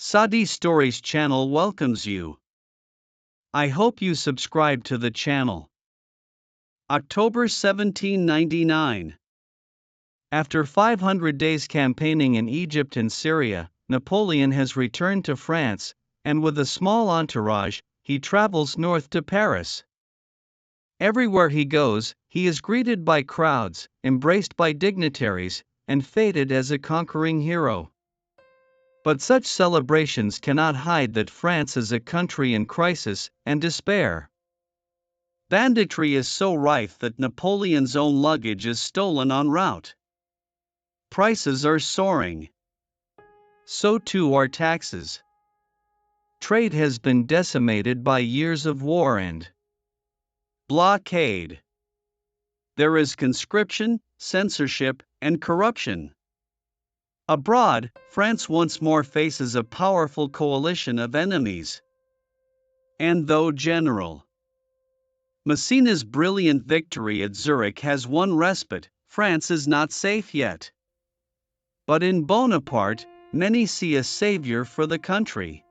Saudi Stories channel welcomes you. I hope you subscribe to the channel. October 1799. After 500 days campaigning in Egypt and Syria, Napoleon has returned to France, and with a small entourage, he travels north to Paris. Everywhere he goes, he is greeted by crowds, embraced by dignitaries, and feted as a conquering hero. But such celebrations cannot hide that France is a country in crisis and despair. Banditry is so rife that Napoleon's own luggage is stolen en route. Prices are soaring. So too are taxes. Trade has been decimated by years of war and blockade. There is conscription, censorship, and corruption. Abroad, France once more faces a powerful coalition of enemies. And though General Massena's brilliant victory at Zurich has won respite, France is not safe yet. But in Bonaparte, many see a savior for the country.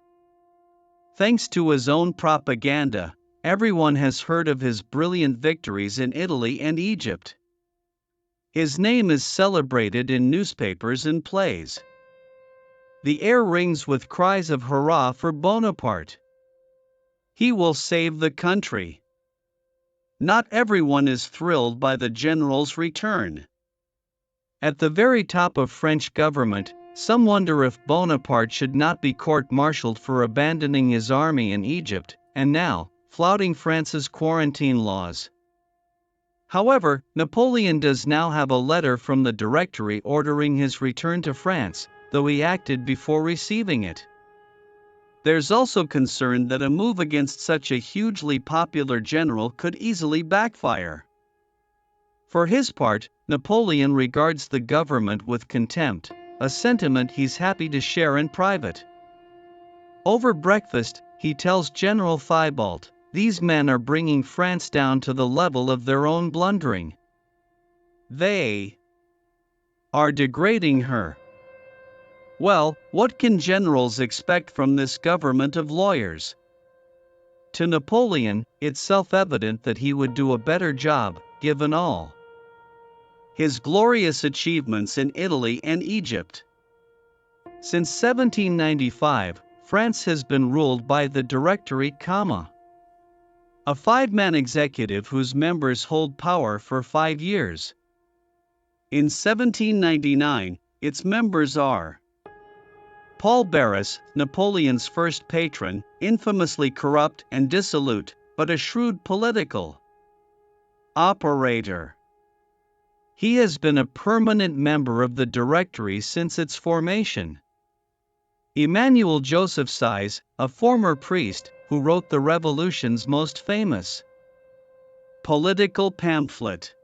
Thanks to his own propaganda, everyone has heard of his brilliant victories in Italy and Egypt. His name is celebrated in newspapers and plays. The air rings with cries of hurrah for Bonaparte. He will save the country. Not everyone is thrilled by the general's return. At the very top of French government, some wonder if Bonaparte should not be court-martialed for abandoning his army in Egypt, and now, flouting France's quarantine laws. However, Napoleon does now have a letter from the Directory ordering his return to France, though he acted before receiving it. There's also concern that a move against such a hugely popular general could easily backfire. For his part, Napoleon regards the government with contempt, a sentiment he's happy to share in private. Over breakfast, he tells General Thibault, "These men are bringing France down to the level of their own blundering. They are degrading her." Well, what can generals expect from this government of lawyers? To Napoleon, it's self-evident that he would do a better job, given all his glorious achievements in Italy and Egypt. Since 1795, France has been ruled by the Directory, a five-man executive whose members hold power for 5 years. In 1799, its members are Paul Barras, Napoleon's first patron, infamously corrupt and dissolute, but a shrewd political operator. He has been a permanent member of the Directory since its formation. Emmanuel Joseph Size, a former priest, who wrote the Revolution's most famous political pamphlet,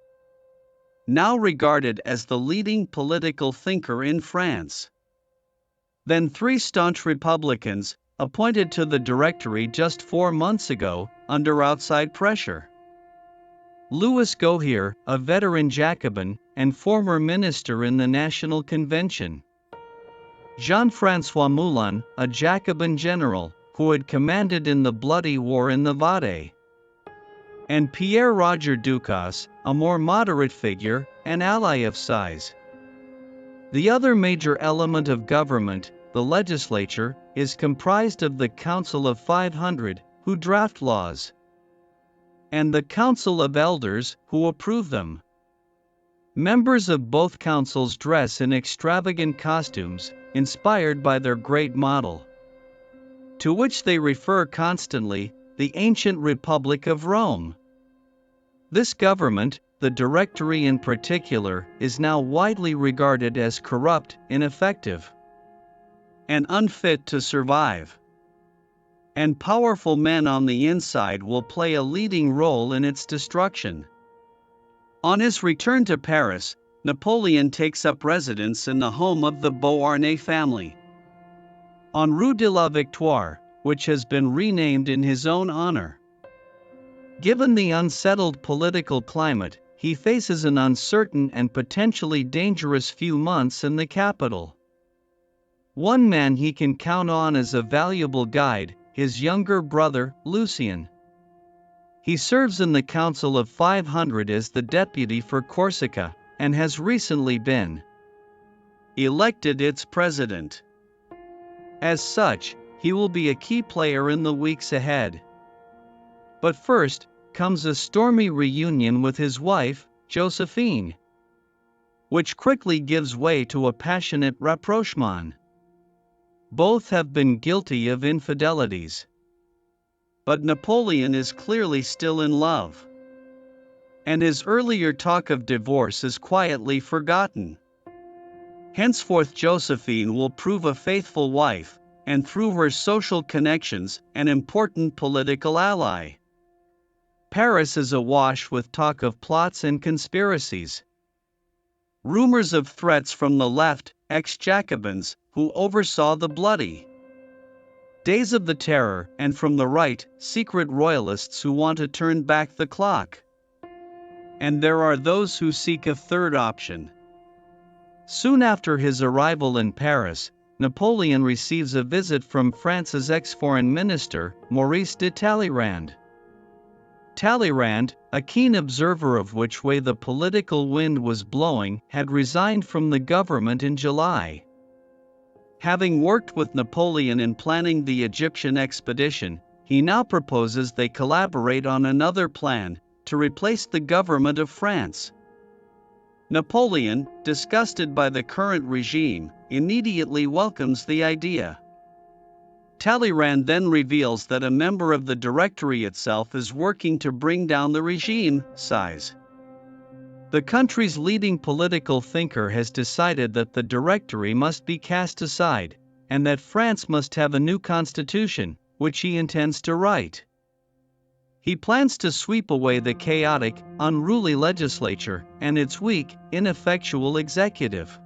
now regarded as the leading political thinker in France. Then 3 staunch Republicans, appointed to the Directory just 4 months ago, under outside pressure. Louis Gohier, a veteran Jacobin, and former minister in the National Convention. Jean-François Moulin, a Jacobin general, who had commanded in the bloody war in the Vendée. And Pierre-Roger Ducasse, a more moderate figure, an ally of Size. The other major element of government, the legislature, is comprised of the Council of 500, who draft laws, and the Council of Elders, who approve them. Members of both councils dress in extravagant costumes, inspired by their great model, to which they refer constantly, the ancient Republic of Rome. This government, the Directory in particular, is now widely regarded as corrupt, ineffective, and unfit to survive. And powerful men on the inside will play a leading role in its destruction. On his return to Paris, Napoleon takes up residence in the home of the Beauharnais family, on Rue de la Victoire, which has been renamed in his own honor. Given the unsettled political climate, he faces an uncertain and potentially dangerous few months in the capital. One man he can count on as a valuable guide, his younger brother, Lucien. He serves in the Council of 500 as the deputy for Corsica, and has recently been elected its president. As such, he will be a key player in the weeks ahead. But first, comes a stormy reunion with his wife, Josephine, which quickly gives way to a passionate rapprochement. Both have been guilty of infidelities. But Napoleon is clearly still in love. And his earlier talk of divorce is quietly forgotten. Henceforth Josephine will prove a faithful wife, and through her social connections, an important political ally. Paris is awash with talk of plots and conspiracies. Rumors of threats from the left, ex-Jacobins, who oversaw the bloody days of the Terror, and from the right, secret royalists who want to turn back the clock. And there are those who seek a third option. Soon after his arrival in Paris, Napoleon receives a visit from France's ex-foreign minister, Maurice de Talleyrand. Talleyrand, a keen observer of which way the political wind was blowing, had resigned from the government in July. Having worked with Napoleon in planning the Egyptian expedition, he now proposes they collaborate on another plan, to replace the government of France. Napoleon, disgusted by the current regime, immediately welcomes the idea. Talleyrand then reveals that a member of the Directory itself is working to bring down the regime size. The country's leading political thinker has decided that the Directory must be cast aside, and that France must have a new constitution, which he intends to write. He plans to sweep away the chaotic, unruly legislature and its weak, ineffectual executive.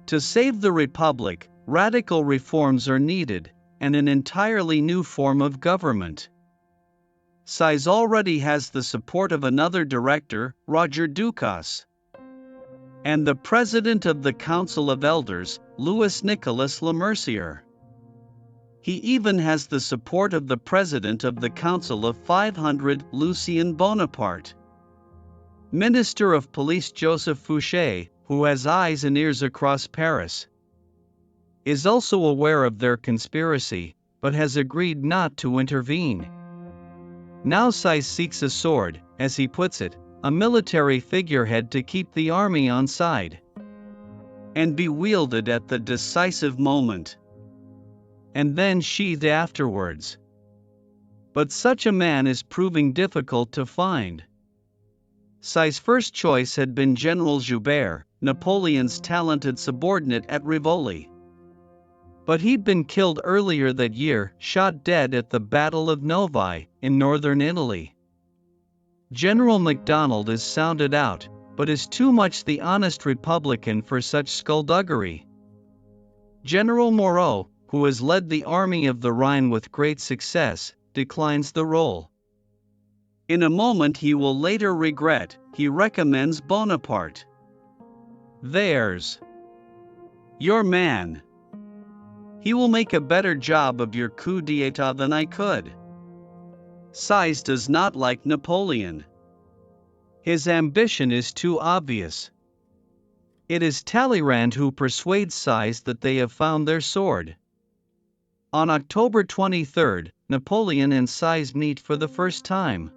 To save the Republic, radical reforms are needed, and an entirely new form of government. Size already has the support of another director, Roger Ducasse, and the president of the Council of Elders, Louis Nicolas Lemercier. He even has the support of the president of the Council of 500, Lucien Bonaparte. Minister of Police Joseph Fouché, who has eyes and ears across Paris, is also aware of their conspiracy, but has agreed not to intervene. Now Size seeks a sword, as he puts it, a military figurehead to keep the army on side, and be wielded at the decisive moment, and then sheathed afterwards. But such a man is proving difficult to find. Size's first choice had been General Joubert, Napoleon's talented subordinate at Rivoli. But he'd been killed earlier that year, shot dead at the Battle of Novi, in northern Italy. General MacDonald is sounded out, but is too much the honest Republican for such skullduggery. General Moreau, who has led the Army of the Rhine with great success, declines the role. In a moment he will later regret, he recommends Bonaparte. There's your man. He will make a better job of your coup d'état than I could. Size does not like Napoleon. His ambition is too obvious. It is Talleyrand who persuades Size that they have found their sword. On October 23, Napoleon and Size meet for the first time.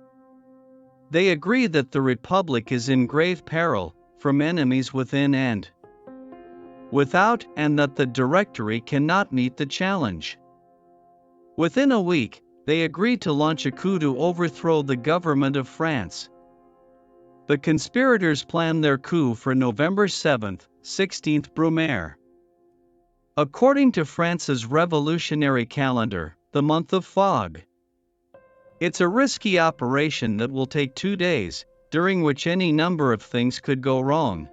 They agree that the Republic is in grave peril, from enemies within and without, and that the Directory cannot meet the challenge. Within a week, they agree to launch a coup to overthrow the government of France. The conspirators plan their coup for November 7, 16th Brumaire. According to France's revolutionary calendar, the month of fog. It's a risky operation that will take 2 days, during which any number of things could go wrong.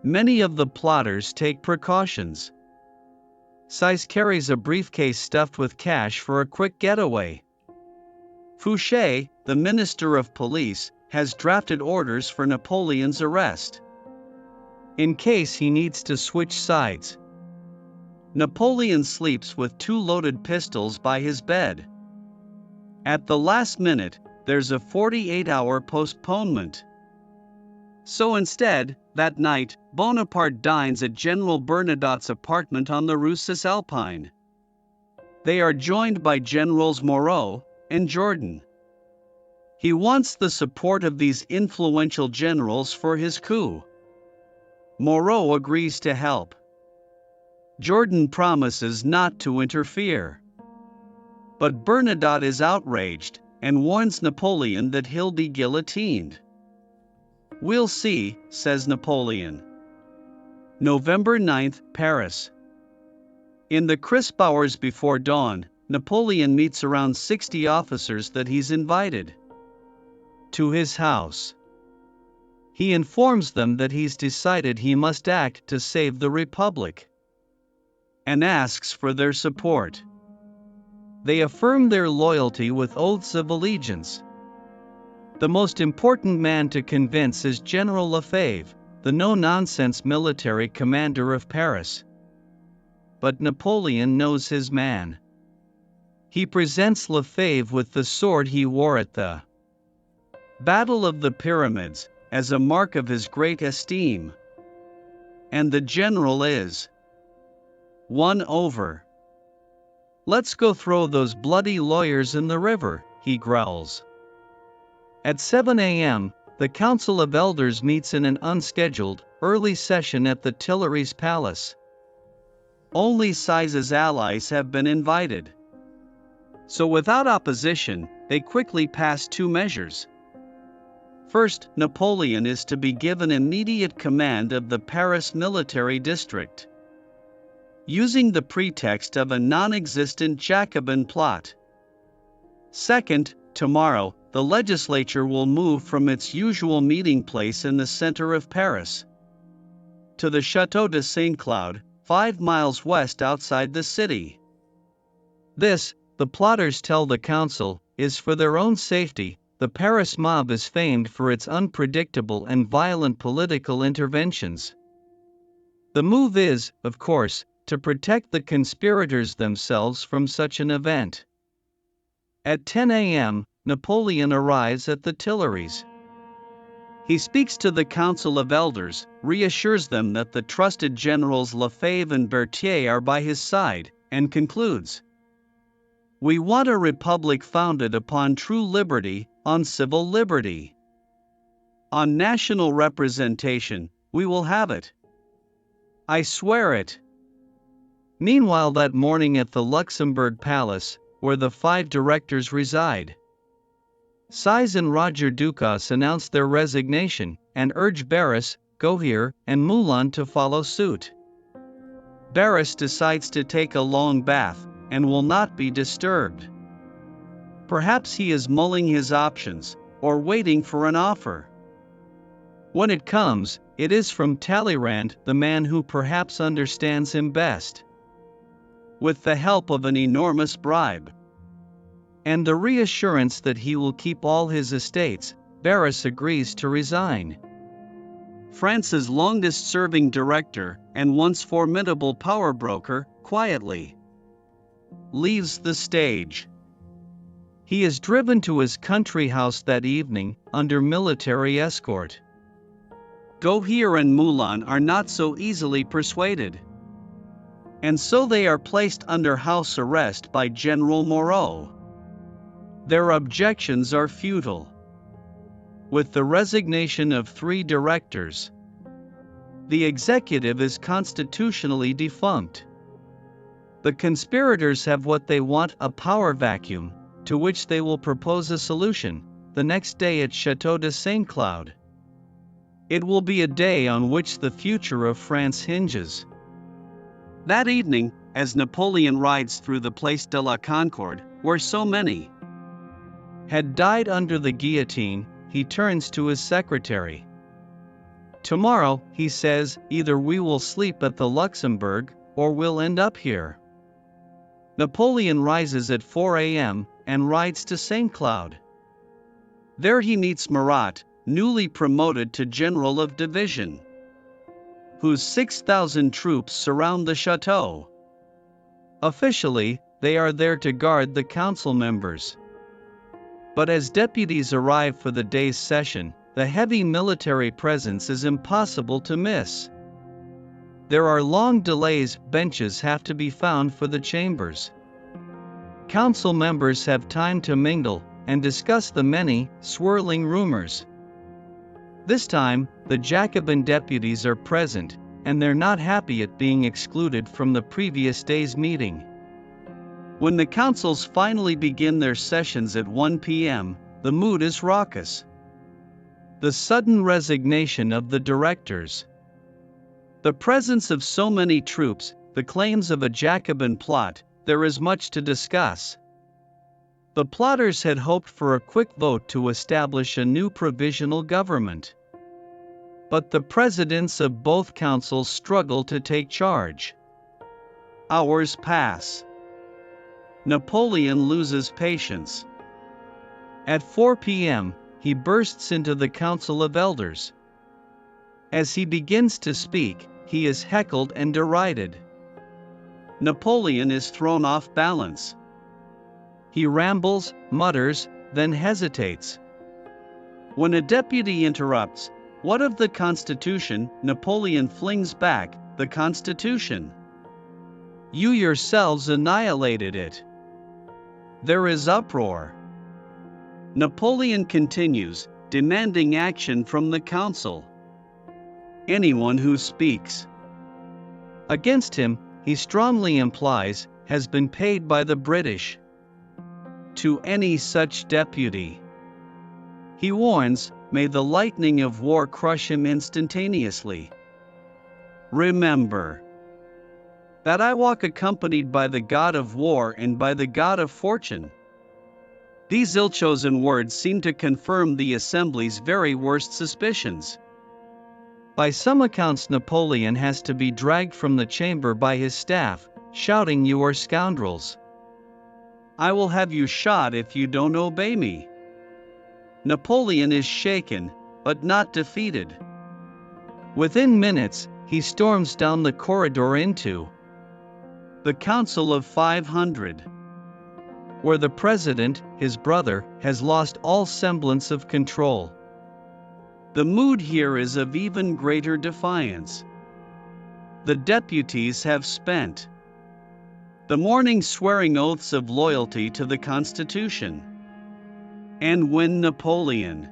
Many of the plotters take precautions. Size carries a briefcase stuffed with cash for a quick getaway. Fouché, the Minister of Police, has drafted orders for Napoleon's arrest, in case he needs to switch sides. Napoleon sleeps with 2 loaded pistols by his bed. At the last minute, there's a 48-hour postponement. So instead, that night, Bonaparte dines at General Bernadotte's apartment on the Rue Cisalpine. They are joined by Generals Moreau and Jourdan. He wants the support of these influential generals for his coup. Moreau agrees to help. Jourdan promises not to interfere. But Bernadotte is outraged and warns Napoleon that he'll be guillotined. "We'll see," says Napoleon. November 9th, Paris. In the crisp hours before dawn, Napoleon meets around 60 officers that he's invited to his house. He informs them that he's decided he must act to save the Republic, and asks for their support. They affirm their loyalty with oaths of allegiance. The most important man to convince is General Lefebvre, the no-nonsense military commander of Paris. But Napoleon knows his man. He presents Lefebvre with the sword he wore at the Battle of the Pyramids, as a mark of his great esteem. And the general is won over. "Let's go throw those bloody lawyers in the river," he growls. At 7 a.m., the Council of Elders meets in an unscheduled, early session at the Tuileries Palace. Only Size's allies have been invited. So without opposition, they quickly pass 2 measures. First, Napoleon is to be given immediate command of the Paris military district, using the pretext of a non-existent Jacobin plot. Second, tomorrow, the legislature will move from its usual meeting place in the center of Paris to the Château de Saint-Cloud, 5 miles west outside the city. This, the plotters tell the council, is for their own safety. The Paris mob is famed for its unpredictable and violent political interventions. The move is, of course, to protect the conspirators themselves from such an event. At 10 a.m., Napoleon arrives at the Tuileries. He speaks to the Council of Elders, reassures them that the trusted generals Lefebvre and Berthier are by his side, and concludes, "We want a republic founded upon true liberty, on civil liberty. On national representation, we will have it. I swear it." Meanwhile, that morning at the Luxembourg Palace, where the 5 directors reside, Size and Roger Ducasse announce their resignation, and urge Barras, Gohier, and Moulin to follow suit. Barras decides to take a long bath, and will not be disturbed. Perhaps he is mulling his options, or waiting for an offer. When it comes, it is from Talleyrand, the man who perhaps understands him best. With the help of an enormous bribe and the reassurance that he will keep all his estates, Barras agrees to resign. France's longest-serving director, and once formidable power broker, quietly leaves the stage. He is driven to his country house that evening, under military escort. Gohier and Moulin are not so easily persuaded, and so they are placed under house arrest by General Moreau. Their objections are futile. With the resignation of 3 directors, the executive is constitutionally defunct. The conspirators have what they want, a power vacuum, to which they will propose a solution, the next day at Château de Saint-Cloud. It will be a day on which the future of France hinges. That evening, as Napoleon rides through the Place de la Concorde, where so many had died under the guillotine, he turns to his secretary. "Tomorrow," he says, "either we will sleep at the Luxembourg, or we'll end up here." Napoleon rises at 4 a.m. and rides to Saint-Cloud. There he meets Murat, newly promoted to General of Division, whose 6,000 troops surround the chateau. Officially, they are there to guard the council members. But as deputies arrive for the day's session, the heavy military presence is impossible to miss. There are long delays, benches have to be found for the chambers. Council members have time to mingle and discuss the many, swirling rumors. This time, the Jacobin deputies are present, and they're not happy at being excluded from the previous day's meeting. When the councils finally begin their sessions at 1 p.m., the mood is raucous. The sudden resignation of the directors. The presence of so many troops, the claims of a Jacobin plot, there is much to discuss. The plotters had hoped for a quick vote to establish a new provisional government. But the presidents of both councils struggle to take charge. Hours pass. Napoleon loses patience. At 4 p.m., he bursts into the Council of Elders. As he begins to speak, he is heckled and derided. Napoleon is thrown off balance. He rambles, mutters, then hesitates. When a deputy interrupts, "What of the Constitution?" Napoleon flings back, "The Constitution? You yourselves annihilated it." There is uproar. Napoleon continues, demanding action from the council. Anyone who speaks against him, he strongly implies, has been paid by the British. To any such deputy, he warns, may the lightning of war crush him instantaneously. Remember that I walk accompanied by the god of war and by the god of fortune. These ill-chosen words seem to confirm the assembly's very worst suspicions. By some accounts, Napoleon has to be dragged from the chamber by his staff, shouting, "You are scoundrels! I will have you shot if you don't obey me." Napoleon is shaken, but not defeated. Within minutes, he storms down the corridor into the Council of 500, where the president, his brother, has lost all semblance of control. The mood here is of even greater defiance. The deputies have spent the morning swearing oaths of loyalty to the Constitution. And when Napoleon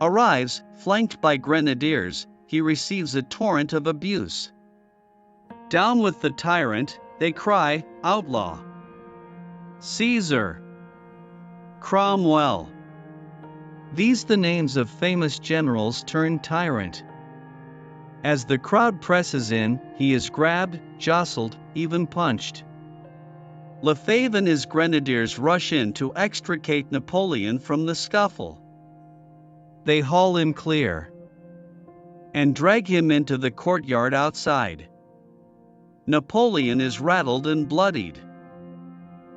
arrives, flanked by grenadiers, he receives a torrent of abuse. "Down with the tyrant," they cry, "outlaw! Caesar! Cromwell!" These the names of famous generals turned tyrant. As the crowd presses in, he is grabbed, jostled, even punched. Lefebvre and his grenadiers rush in to extricate Napoleon from the scuffle. They haul him clear and drag him into the courtyard outside. Napoleon is rattled and bloodied.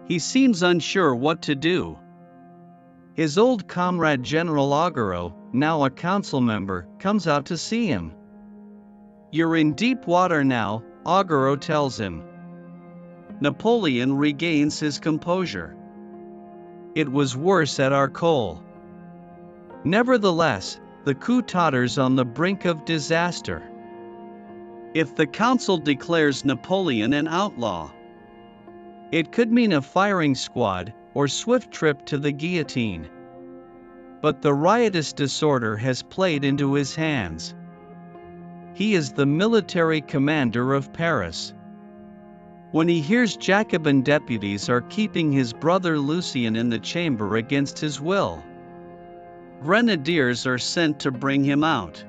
He seems unsure what to do. His old comrade General Augereau, now a council member, comes out to see him. "You're in deep water now," Augereau tells him. Napoleon regains his composure. "It was worse at Arcole." Nevertheless, the coup totters on the brink of disaster. If the council declares Napoleon an outlaw, it could mean a firing squad or swift trip to the guillotine. But the riotous disorder has played into his hands. He is the military commander of Paris. When he hears Jacobin deputies are keeping his brother Lucien in the chamber against his will, grenadiers are sent to bring him out.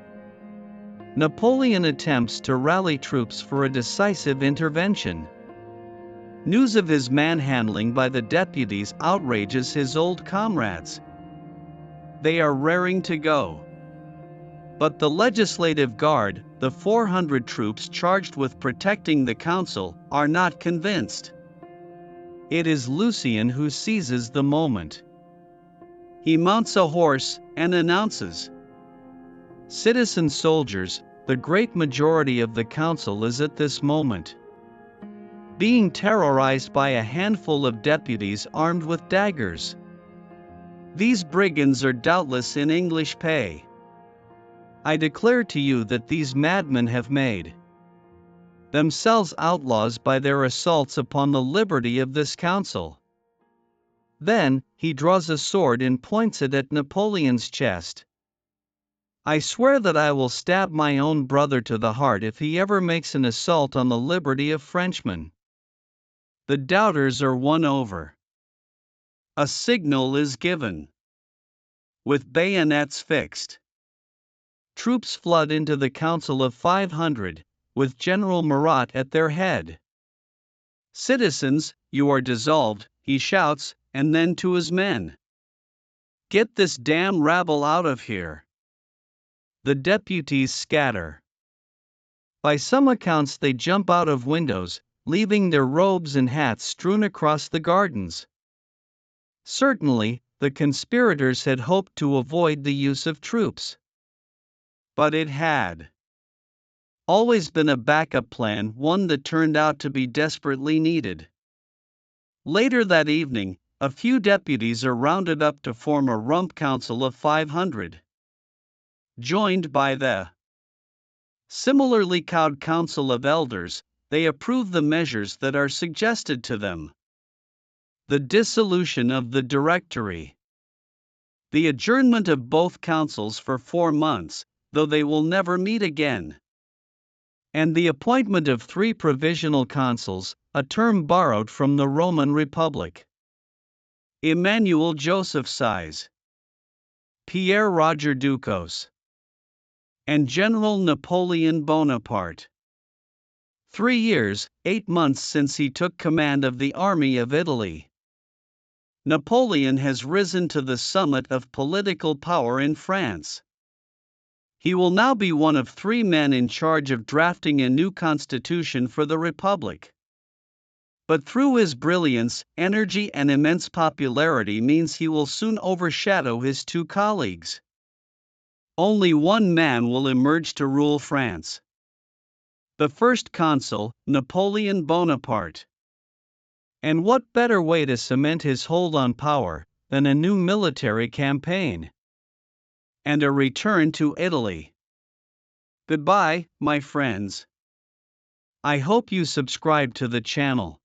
Napoleon attempts to rally troops for a decisive intervention. News of his manhandling by the deputies outrages his old comrades. They are raring to go. But the Legislative Guard, the 400 troops charged with protecting the council, are not convinced. It is Lucien who seizes the moment. He mounts a horse and announces, "Citizen soldiers, the great majority of the council is at this moment being terrorized by a handful of deputies armed with daggers. These brigands are doubtless in English pay. I declare to you that these madmen have made themselves outlaws by their assaults upon the liberty of this council. Then, he draws a sword and points it at Napoleon's chest. I swear that I will stab my own brother to the heart if he ever makes an assault on the liberty of Frenchmen. The doubters are won over. A signal is given. With bayonets fixed, troops flood into the Council of 500, with General Murat at their head. Citizens, you are dissolved, he shouts, and then to his men. Get this damn rabble out of here. The deputies scatter. By some accounts they jump out of windows, leaving their robes and hats strewn across the gardens. Certainly, the conspirators had hoped to avoid the use of troops. But it had always been a backup plan, one that turned out to be desperately needed. Later that evening, a few deputies are rounded up to form a rump council of 500. Joined by the similarly cowed council of elders, they approve the measures that are suggested to them. The dissolution of the Directory. The adjournment of both councils for 4 months, though they will never meet again. And the appointment of 3 provisional consuls, a term borrowed from the Roman Republic. Emmanuel Joseph Size, Pierre Roger Ducos, and General Napoleon Bonaparte. 3 years, 8 months since he took command of the Army of Italy. Napoleon has risen to the summit of political power in France. He will now be one of 3 men in charge of drafting a new constitution for the Republic. But through his brilliance, energy, and immense popularity means he will soon overshadow his 2 colleagues. Only one man will emerge to rule France. The First Consul, Napoleon Bonaparte. And what better way to cement his hold on power than a new military campaign and a return to Italy? Goodbye, my friends. I hope you subscribe to the channel.